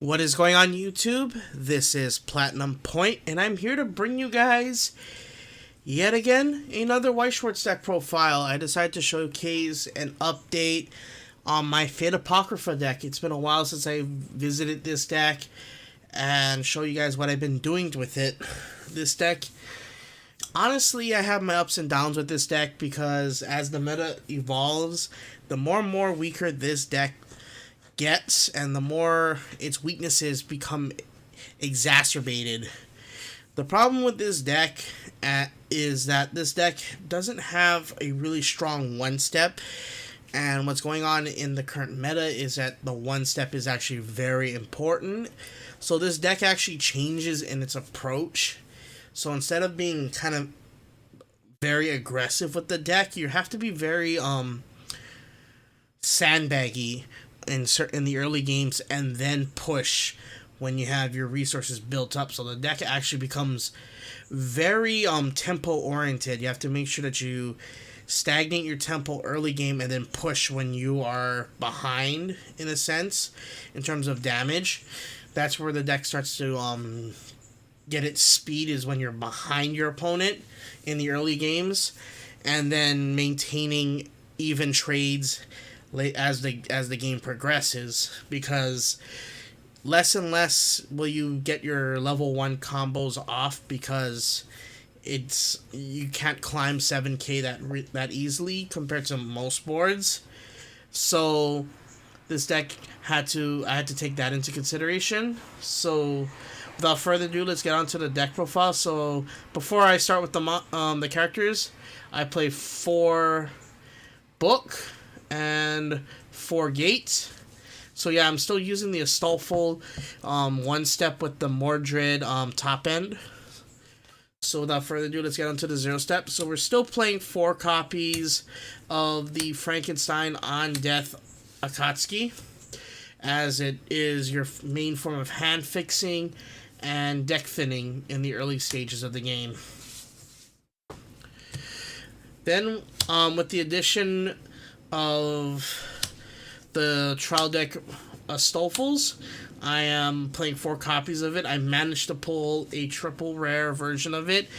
What is going on YouTube? This is Platinum Point, and I'm here to bring you guys, yet again, another Weiss Schwarz deck profile. I decided to showcase an update on my Fate Apocrypha deck. It's been a while since I visited this deck, and show you guys what I've been doing with it. This deck, honestly, I have my ups and downs with this deck, because as the meta evolves, the more and more weaker this deck gets, and the more its weaknesses become exacerbated. The problem with this deck is that this deck doesn't have a really strong one-step, and what's going on in the current meta is that the one-step is actually very important. So this deck actually changes in its approach. So instead of being kind of very aggressive with the deck, you have to be very sandbaggy in the early games, and then push when you have your resources built up. So the deck actually becomes very tempo oriented. You have to make sure that you stagnate your tempo early game and then push when you are behind, in a sense, in terms of damage. That's where the deck starts to get its speed, is when you're behind your opponent in the early games, and then maintaining even trades as the game progresses, because less and less will you get your level 1 combos off, because you can't climb 7k that easily compared to most boards. So this deck I had to take that into consideration. So without further ado, let's get on to the deck profile. So before I start with the characters, I play 4 book and 4 gate. So yeah, I'm still using the Astolfo one step with the Mordred top end. So without further ado, let's get on to the 0 step. So we're still playing 4 copies of the Frankenstein on Death Akatsuki, as it is your main form of hand fixing and deck thinning in the early stages of the game. Then with the addition of the trial deck Astolfos, I am playing 4 copies of it. I managed to pull a triple rare version of it.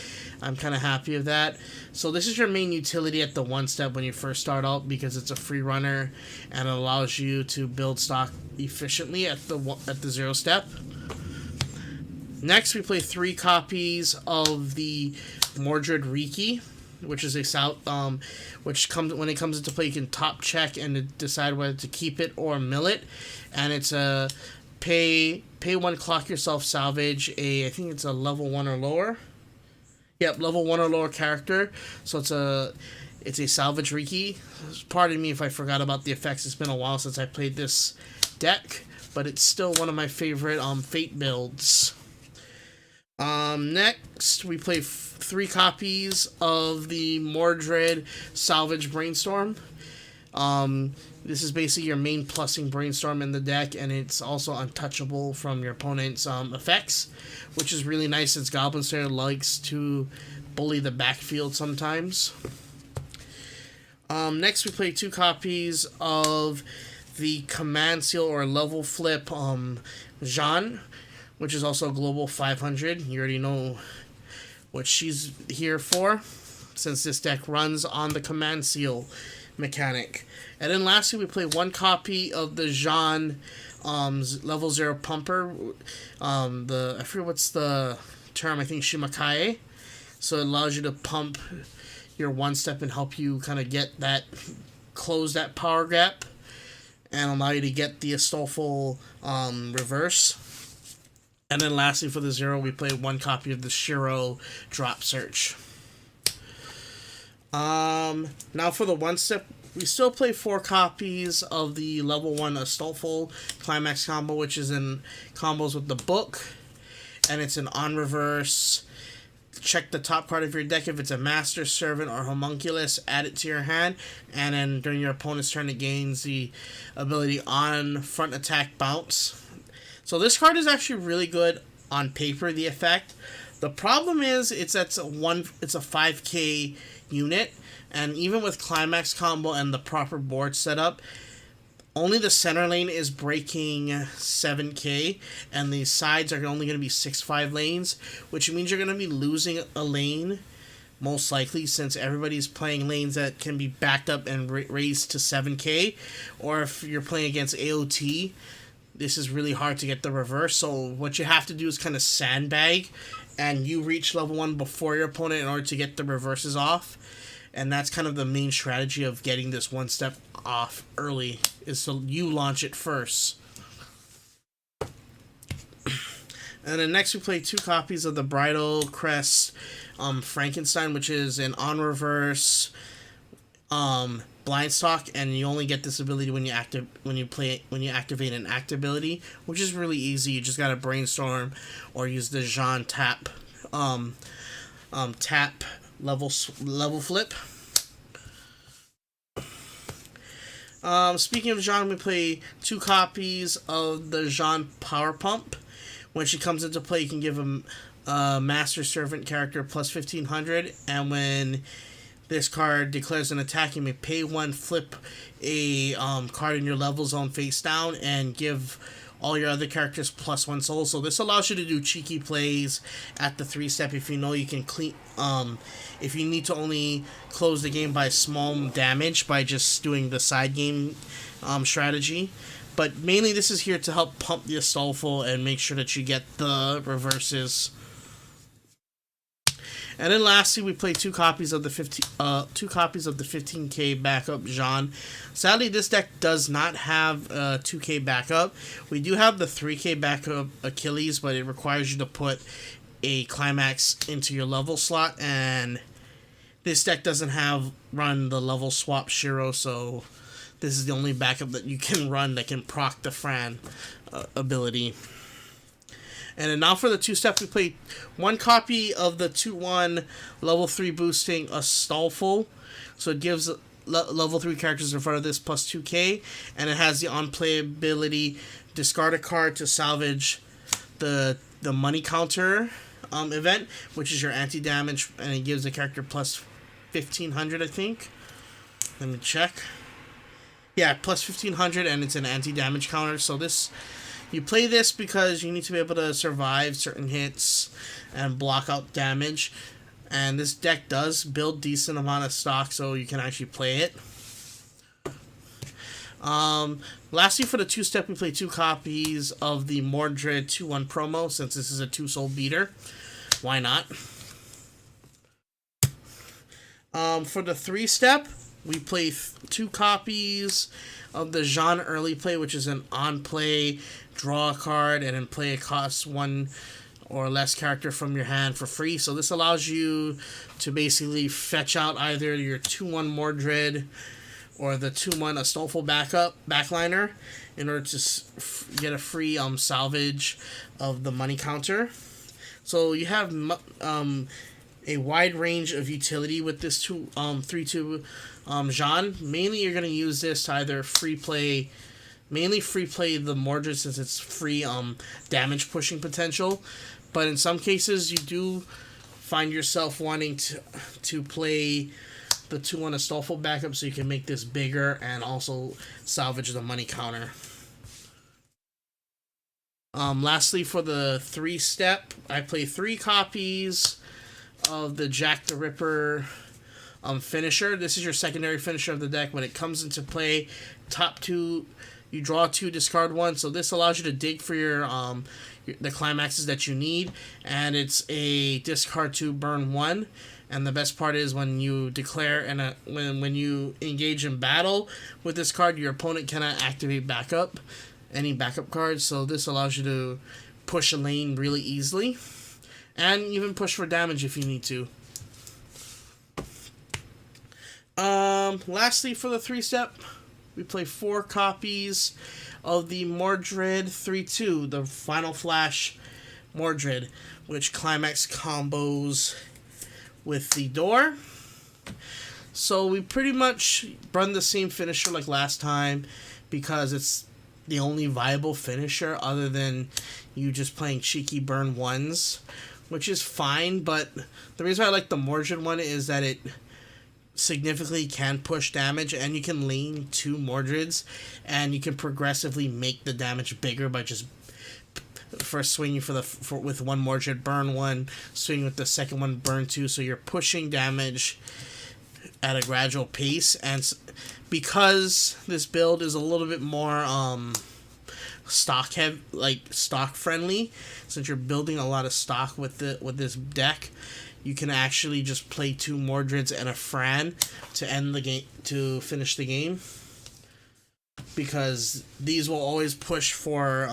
I'm kind of happy with that. So this is your main utility at the 1 step when you first start out, because it's a free runner and it allows you to build stock efficiently at the 0 step. Next, we play 3 copies of the Mordred Riki, which is which comes when it comes into play, you can top check and decide whether to keep it or mill it, and it's a pay 1, clock yourself, salvage I think it's a level 1 or lower. Yep, level 1 or lower character. So it's a salvage Riki. Pardon me if I forgot about the effects. It's been a while since I played this deck, but it's still one of my favorite Fate builds. Next, we play 3 copies of the Mordred Salvage Brainstorm. This is basically your main plussing Brainstorm in the deck, and it's also untouchable from your opponent's effects, which is really nice, since Goblin Slayer likes to bully the backfield sometimes. Next, we play 2 copies of the Command Seal or Level Flip Jeanne, which is also Global 500. You already know what she's here for, since this deck runs on the Command Seal mechanic. And then lastly, we play 1 copy of the Jeanne level 0 pumper. I forget what's the term, I think Shimakae. So it allows you to pump your 1 step and help you kind of close that power gap, and allow you to get the Astolfo reverse. And then lastly, for the 0, we play 1 copy of the Shiro Drop Search. Now for the 1 step, we still play 4 copies of the level 1 Astolfo Climax combo, which is in combos with the book, and it's an on reverse. Check the top card of your deck. If it's a Master, Servant, or Homunculus, add it to your hand, and then during your opponent's turn, it gains the ability on front attack bounce. So this card is actually really good on paper, the effect. The problem is it's a 5k unit, and even with Climax combo and the proper board setup, only the center lane is breaking 7k, and the sides are only going to be 6-5 lanes, which means you're going to be losing a lane, most likely, since everybody's playing lanes that can be backed up and raised to 7k, or if you're playing against AOT, this is really hard to get the reverse, so what you have to do is kind of sandbag, and you reach level 1 before your opponent in order to get the reverses off. And that's kind of the main strategy of getting this one step off early, is so you launch it first. And then next we play 2 copies of the Bridal Crest Frankenstein, which is an on reverse blind stock, and you only get this ability when you activate an act ability, which is really easy. You just gotta brainstorm or use the Jean tap tap level flip. Speaking of Jean, we play 2 copies of the Jean Power Pump. When she comes into play, you can give a Master Servant character plus 1500, and when this card declares an attack, you may pay 1, flip a card in your level zone face down, and give all your other characters plus 1 soul. So this allows you to do cheeky plays at the 3-step if you know you can clean. If you need to only close the game by small damage by just doing the side game strategy. But mainly this is here to help pump the Astolfo and make sure that you get the reverses. And then lastly, we play 2 copies of the 15k backup Jean. Sadly, this deck does not have 2k backup. We do have the 3k backup Achilles, but it requires you to put a climax into your level slot, and this deck doesn't run the level swap Shiro, so this is the only backup that you can run that can proc the Fran ability. And then now for the 2-step, we play 1 copy of the 2-1 level 3 boosting Astolfo. So it gives level 3 characters in front of this plus 2k, and it has the on-play ability, discard a card to salvage the money counter event, which is your anti-damage, and it gives the character plus 1500, I think. Let me check. Yeah, plus 1500, and it's an anti-damage counter. So this, you play this because you need to be able to survive certain hits and block out damage. And this deck does build decent amount of stock, so you can actually play it. Lastly, for the 2-step, we play 2 copies of the Mordred 2-1 promo, since this is a 2-soul beater. Why not? For the 3-step, we play 2 copies of the Jean early play, which is an on-play, draw a card, and then play a cost 1 or less character from your hand for free. So this allows you to basically fetch out either your 2-1 Mordred or the 2-1 Astolfo backliner in order to get a free salvage of the money counter. So you have a wide range of utility with this 3-2 Jean. Mainly you're going to use this to either free play the Mordred, since it's free damage pushing potential. But in some cases you do find yourself wanting to play the 2-1 Astolfo backup, so you can make this bigger and also salvage the money counter. Lastly, for the 3-step, I play 3 copies of the Jack the Ripper finisher. This is your secondary finisher of the deck. When it comes into play, top 2, you draw 2, discard 1. So this allows you to dig for your the climaxes that you need, and it's a discard 2, burn 1. And the best part is when you declare and when you engage in battle with this card, your opponent cannot activate any backup cards. So this allows you to push a lane really easily, and even push for damage if you need to. Lastly, for the 3-step, we play 4 copies of the Mordred 3-2, the Final Flash Mordred, which climax combos with the door. So we pretty much run the same finisher like last time, because it's the only viable finisher other than you just playing cheeky burn 1s, which is fine. But the reason why I like the Mordred one is that it significantly can push damage, and you can lane 2 Mordreds, and you can progressively make the damage bigger by just first swinging with 1 Mordred, burn 1, swinging with the second one, burn 2, so you're pushing damage at a gradual pace. And because this build is a little bit more stock friendly, since you're building a lot of stock with this deck, you can actually just play 2 Mordreds and a Fran to end the game, to finish the game, because these will always push for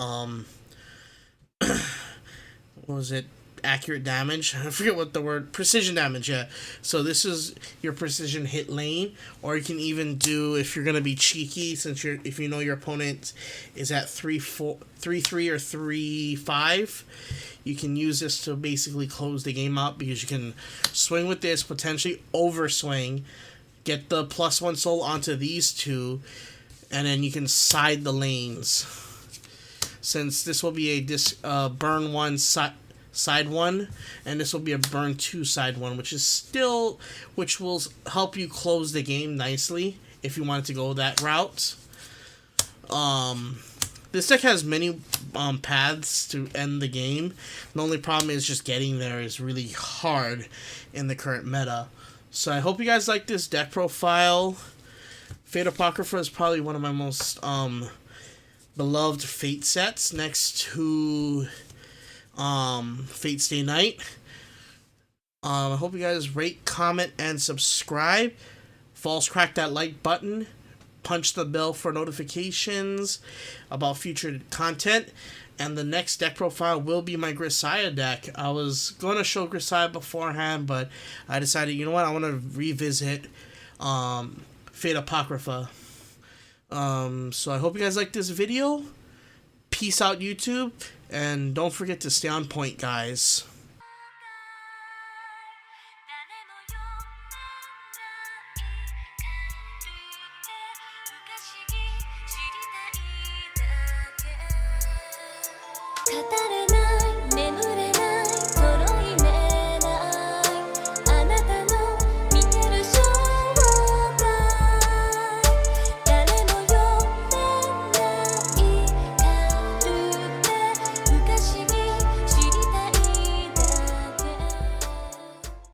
what was it? Accurate damage. I forget what the word. Precision damage. Yeah. So this is your precision hit lane, or you can even do, if you're gonna be cheeky, since if you know your opponent is at 3-3 or 3-5, you can use this to basically close the game out, because you can swing with this, potentially overswing, get the +1 soul onto these 2, and then you can side the lanes. Since this will be a burn 1 side 1, and this will be a burn 2 side 1, which will help you close the game nicely if you wanted to go that route. This deck has many paths to end the game. The only problem is just getting there is really hard in the current meta. So I hope you guys like this deck profile. Fate Apocrypha is probably one of my most beloved Fate sets, next to Fate Stay Night. I hope you guys rate, comment, and subscribe. False crack that like button. Punch the bell for notifications about future content. And the next deck profile will be my Grisaya deck. I was going to show Grisaya beforehand, but I decided, you know what, I want to revisit Fate Apocrypha. So I hope you guys like this video. Peace out, YouTube. And don't forget to stay on point, guys. 다